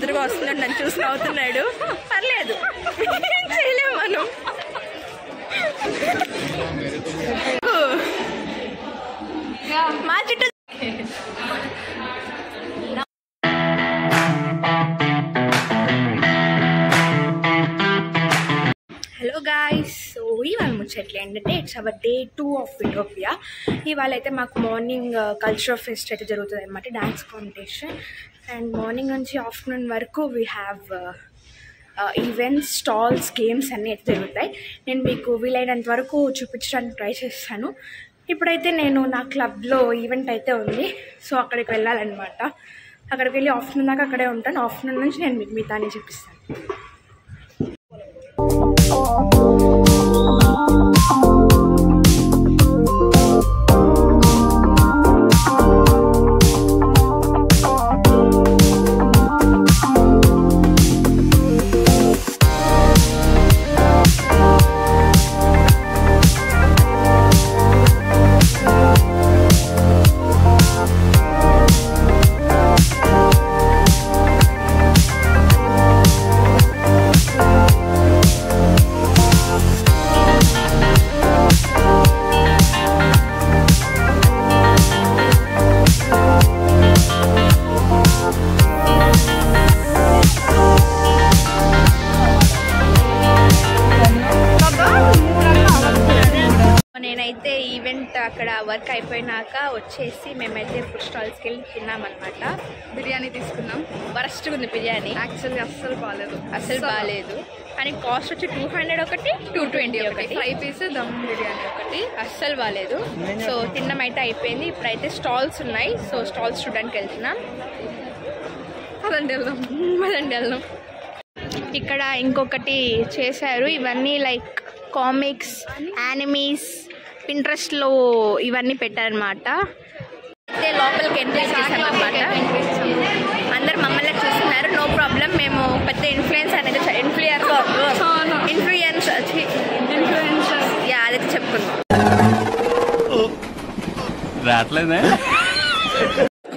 ఎదురుగా వస్తున్నాడు, నన్ను చూసి నవ్వుతున్నాడు. పర్లేదు, ఏం చేయలేము మనం. మా చుట్టూ హలో గాయ్స్, సో ఇవాళ ముచ్చట్లు ఏంటంటే ఇట్స్ అవర్ డే 2 ఆఫ్ వింటోపియా. ఇవాళ అయితే మాకు మార్నింగ్ కల్చరల్ ఫెస్ట్ అయితే జరుగుతుంది అనమాట, డ్యాన్స్ కాంపిటీషన్. అండ్ మార్నింగ్ నుంచి ఆఫ్టర్నూన్ వరకు we have events, stalls, games అన్నీ అయితే జరుగుతాయి. నేను మీకు వీలైనంత వరకు చూపించడానికి ట్రై చేస్తాను. ఇప్పుడైతే నేను నా క్లబ్లో ఈవెంట్ అయితే ఉంది, సో అక్కడికి వెళ్ళాలన్నమాట. అక్కడికి వెళ్ళి ఆఫ్టర్నూన్ దాకా అక్కడే ఉంటాను. ఆఫ్టర్నూన్ నుంచి నేను మీకు మిగతాన్ని చూపిస్తాను. నేనైతే ఈవెంట్ అక్కడ వర్క్ అయిపోయినాక వచ్చేసి మేమైతే ఫుడ్ స్టాల్స్కి వెళ్ళి తిన్నామన్నమాట. బిర్యానీ తీసుకున్నాం. వరస్ట్గా ఉంది బిర్యానీ, యాక్చువల్లీ అస్సలు బాగాలేదు. కానీ కాస్ట్ వచ్చి 200 ఒకటి, 220 ఒకటి. 5 పీస్ దమ్ బిర్యానీ ఒకటి, అస్సలు బాగాలేదు. సో తినడం అయితే అయిపోయింది. ఇప్పుడైతే స్టాల్స్ ఉన్నాయి, సో స్టాల్స్ చూడడానికి వెళ్తున్నాం. అదండి వెళ్దాం. ఇక్కడ ఇంకొకటి చేశారు, ఇవన్నీ లైక్ కామిక్స్, యానిమీస్, పింట్రెస్ట్లో ఇవన్నీ పెట్టారనమాట. అయితే లోపలికి ఎంట్రీ చేసామన్నమాట. అందరు మమ్మల్ని చూస్తున్నారు, నో ప్రాబ్లం. మేము పెద్ద ఇన్ఫ్లుయెన్స్ అనేది అదైతే చెప్పుకుందాం.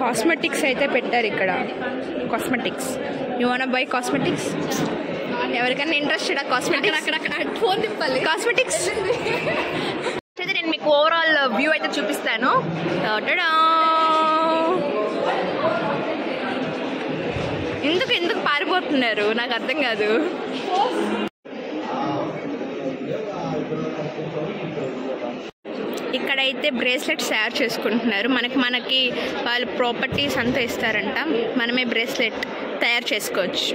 కాస్మెటిక్స్ అయితే పెట్టారు ఇక్కడ. Cosmetics, you want buy cosmetics? ఎవరికైనా ఇంట్రెస్టెడ్ కాస్మెటిక్స్? కాస్మెటిక్స్ అయితే నేను మీకు ఓవరాల్ వ్యూ అయితే చూపిస్తాను. ఎందుకు పారిపోతున్నారు నాకు అర్థం కాదు. ఇక్కడైతే బ్రేస్లెట్స్ తయారు చేసుకుంటున్నారు. మనకి వాళ్ళు ప్రాపర్టీస్ అంతా ఇస్తారంట, మనమే బ్రేస్లెట్ తయారు చేసుకోవచ్చు.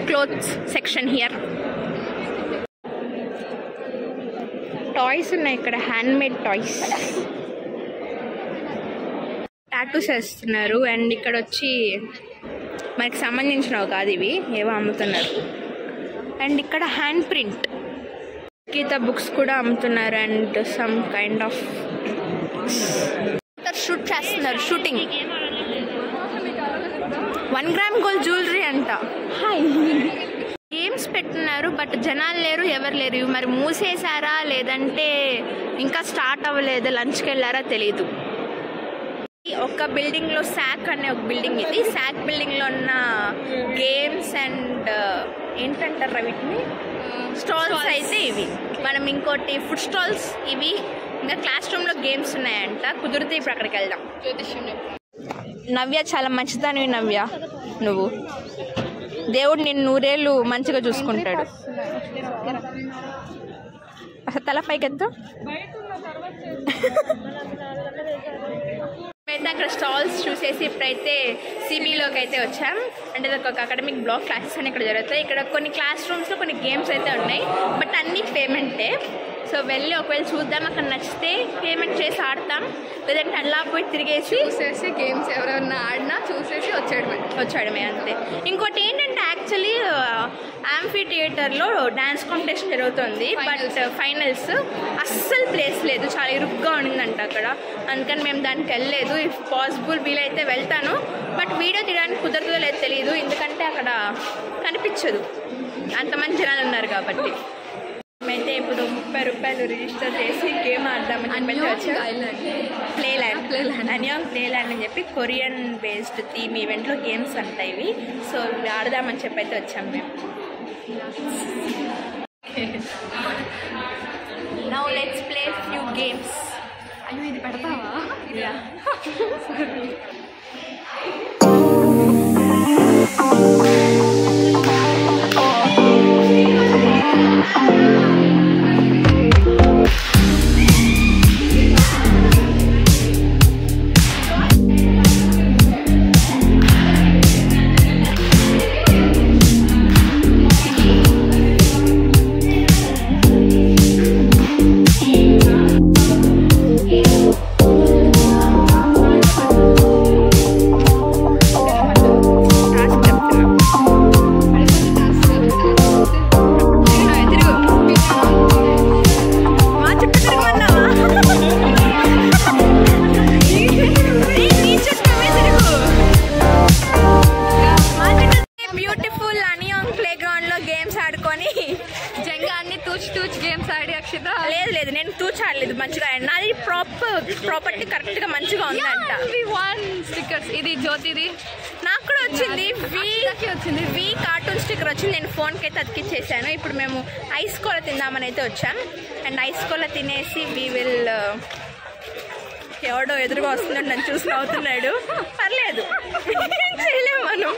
Clothes section here. టాయ్స్ ఉన్నాయి ఇక్కడ, హ్యాండ్మేడ్ టాయ్స్. టాటూస్ వేస్తున్నారు. అండ్ ఇక్కడ వచ్చి మనకి సంబంధించినవి కాదు, ఇవి ఏవో అమ్ముతున్నారు. అండ్ ఇక్కడ హ్యాండ్ ప్రింట్ గీత బుక్స్ కూడా అమ్ముతున్నారు. And some kind of shoot చేస్తున్నారు, షూటింగ్. 1 గ్రామ్ గోల్డ్ జ్యువెలరీ అంట. గేమ్స్ పెట్టున్నారు, బట్ జనాలు లేరు, ఎవరు లేరు. మరి మూసేశారా లేదంటే ఇంకా స్టార్ట్ అవ్వలేదు, లంచ్కి వెళ్ళారా తెలీదు. ఒక బిల్డింగ్లో శాక్ అనే ఒక బిల్డింగ్, ఇది శాక్ బిల్డింగ్లో ఉన్న గేమ్స్ అండ్ ఏంటంటారు వీటిని, స్టాల్స్ అయితే ఇవి. మనం ఇంకోటి ఫుడ్ స్టాల్స్ ఇవి. ఇంకా క్లాస్ రూమ్లో గేమ్స్ ఉన్నాయంట. కుదిరితే ఇప్పుడు అక్కడికి వెళ్దాం. నవ్య చాలా మంచిదానివి నవ్య, నువ్వు దేవుడు నిన్ను 100 ఏళ్ళు మంచిగా చూసుకుంటాడు. అసలు తల పైకెత్తు. అయితే అక్కడ స్టాల్స్ చూసేసి ఇప్పుడైతే సిబిలోకి అయితే వచ్చాం. అంటే ఒక అకాడమిక్ బ్లాక్, క్లాసెస్ అని ఇక్కడ జరుగుతాయి. ఇక్కడ కొన్ని క్లాస్ రూమ్స్లో కొన్ని గేమ్స్ అయితే ఉన్నాయి, బట్ అన్నీ పేమెంటే. సో వెళ్ళి ఒకవేళ చూద్దాం, అక్కడ నచ్చితే పేమెంట్ చేసి ఆడతాం, లేదంటే అలా పోయి తిరిగేసి చూసేసి గేమ్స్ ఎవరైనా ఆడినా చూసేసి వచ్చాడమే అంతే. ఇంకోటి ఏంటంటే యాక్చువల్లీ యాంఫీ థియేటర్లో డ్యాన్స్ కాంపిటీషన్ జరుగుతుంది, బట్ ఫైనల్స్ అస్సలు ప్లేస్ లేదు, చాలా ఇరుగ్గా ఉండిందంట అక్కడ. అందుకని మేము దానికి వెళ్ళలేదు. ఇఫ్ పాసిబుల్ వీలైతే వెళ్తాను, బట్ వీడియో తీయడానికి కుదరదో లేదు తెలియదు, ఎందుకంటే అక్కడ కనిపించదు, అంతమంది జనాలు ఉన్నారు కాబట్టి. మేమైతే మేమైతే ఇప్పుడు 30 రూపాయలు రిజిస్టర్ చేసి గేమ్ ఆడదామని చెప్పి వచ్చాం. ప్లేల్యాండ్ అనియాంగ్ ప్లేల్యాండ్ అని చెప్పి కొరియన్ బేస్డ్ థీమ్ ఈవెంట్లో గేమ్స్ అంటాయి ఇవి. సో ఇవి ఆడదామని చెప్పి అయితే వచ్చాం మేము. Now let's play few games. అయ్యో ఇది పెడతావా? Yeah. లేదు నేను తూచాడలేదు మంచిగా. నాది ప్రాపర్టీ కరెక్ట్గా మంచిగా ఉందంట. స్టిక్కర్స్ ఇది జ్యోతిది నాకు కూడా వచ్చింది. వి కార్టూన్ స్టిక్కర్ వచ్చింది. నేను ఫోన్కి అయితే అతికిచ్చేసాను. ఇప్పుడు మేము ఐస్ కోల తిందామని అయితే వచ్చాం. అండ్ ఐస్ కోల తినేసి వి విల్ ఎవడో ఎదురుగా వస్తున్నాడు, నన్ను చూసి నవ్వుతున్నాడు. పర్లేదు చేయలేము మనం.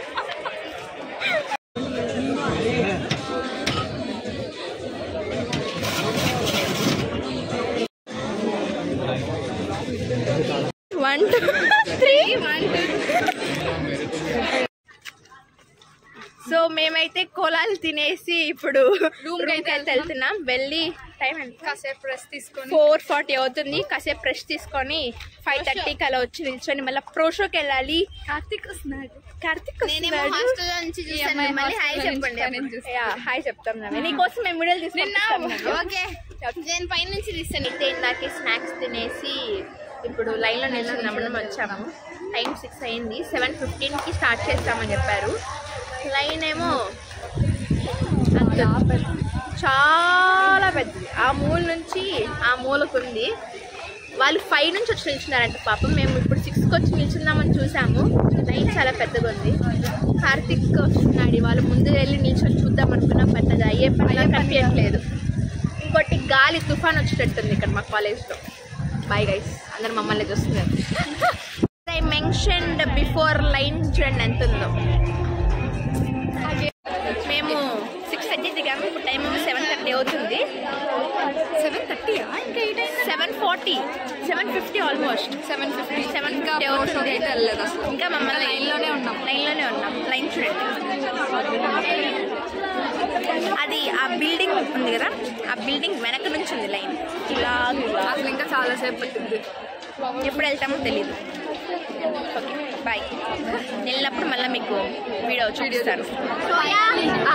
సో మేమైతే కోలాలు తినేసి ఇప్పుడు రూమ్ అయితే వెళ్తున్నాం. వెళ్ళి టైం కాసేపు రెస్ట్ తీసుకొని 4:40 అవుతుంది. కాసేపు ఫ్రెష్ తీసుకొని 5:30కి అలా వచ్చి నిల్చొని మళ్ళీ ప్రో షోకి వెళ్ళాలి. కార్తిక్ వస్తున్నాడు. హాయ్ చెప్తాం. నీకోసం మేము వీడియోలు తీసుకున్నాం. పైన నుంచి తీస్తాను. ఇందాక స్నాక్స్ తినేసి ఇప్పుడు లైన్లో నిల్చున్నామని వచ్చాము. టైం 6 అయింది. 7:15కి స్టార్ట్ చేస్తామని చెప్పారు. లైన్ ఏమో చాలా పెద్దది. ఆ మూల నుంచి ఆ మూలకు ఉంది. వాళ్ళు 5 నుంచి వచ్చి నిల్చున్నారంట పాపం. మేము ఇప్పుడు 6కి వచ్చి నిల్చుందామని చూసాము. లైన్ చాలా పెద్దగా ఉంది. కార్తిక్ వస్తున్నాడు. వాళ్ళు ముందు వెళ్ళి నిల్చొని చూద్దాం అనుకున్నాం. పెద్దది అయ్యే పనిలా కనిపించట్లేదు. ఇంకోటి గాలి తుఫాన్ వచ్చేటట్టుంది ఇక్కడ మా కాలేజ్లో. బాయ్ గైస్, అందరు మమ్మల్ని చూస్తున్నారు. ఐ మెన్షన్డ్ బిఫోర్ లైన్ చూడండి ఎంత ఉందో. మేము 6:30 దిగాము. ఇప్పుడు టైం 7:30 అవుతుంది. 7:30 7:40 7:50 ఆల్మోస్ట్ 7:50 అవుతుంది. ఇంకా మమ్మల్ని లైన్లోనే ఉన్నాం. లైన్ చూడండి. అది ఆ బిల్డింగ్ ఉంది కదా, ఆ బిల్డింగ్ వెనక నుంచి ఉంది లైన్. ఇలా అసలు ఇంకా చాలాసేపు పట్టింది. ఎప్పుడు వెళ్తామో తెలీదు. Okay bye. వెళ్ళినప్పుడు మళ్ళీ మీకు వీడియో చూపిస్తాను.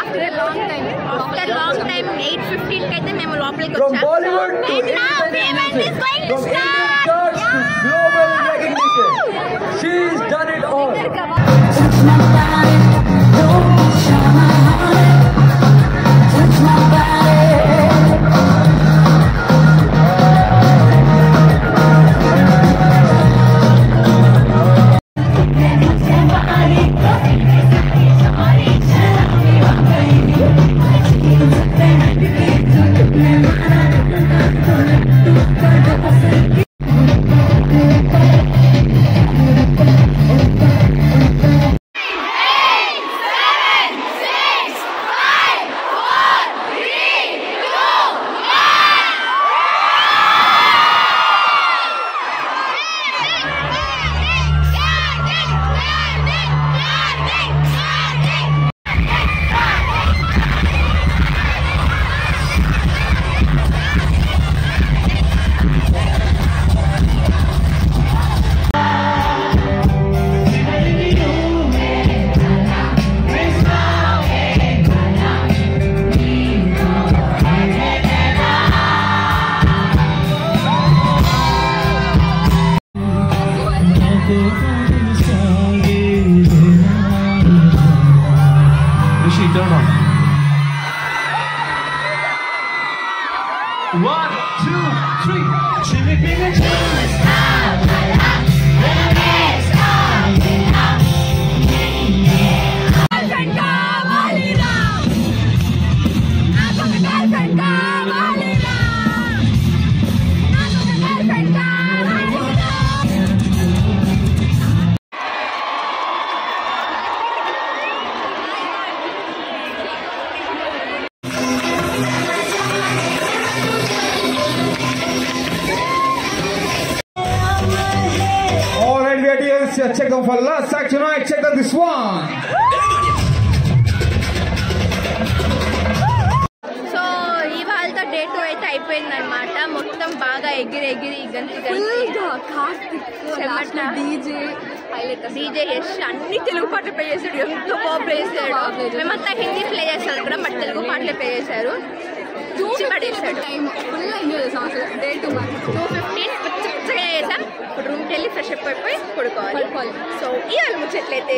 ఆఫ్టర్ లాంగ్ టైం 8:15కి అయితే మేము లోపలికి వచ్చాము. 1, 2, 3. Chili finger chili style. Check them for last section. I check out this one. So ఇవాళతో డే 2 అయితే అయిపోయింది అనమాట. మొత్తం బాగా ఎగిరి గంతి డీజే చేసి అన్ని తెలుగు పాటలు ప్లే చేశాడు. ఎంతో బాగా ప్లే చేశాడు. మేమంతా హిందీ ప్లే చేస్తాడు కూడా, బట్ తెలుగు పాటలే ప్లే చేశారు. 2:15 పుచ్చగా చేసాం. ఇప్పుడు రూమ్కి వెళ్ళి ఫ్రెష్ అప్ అయిపోయి పడుకోవాలి. సో ఇవాళ ముచ్చట్లయితే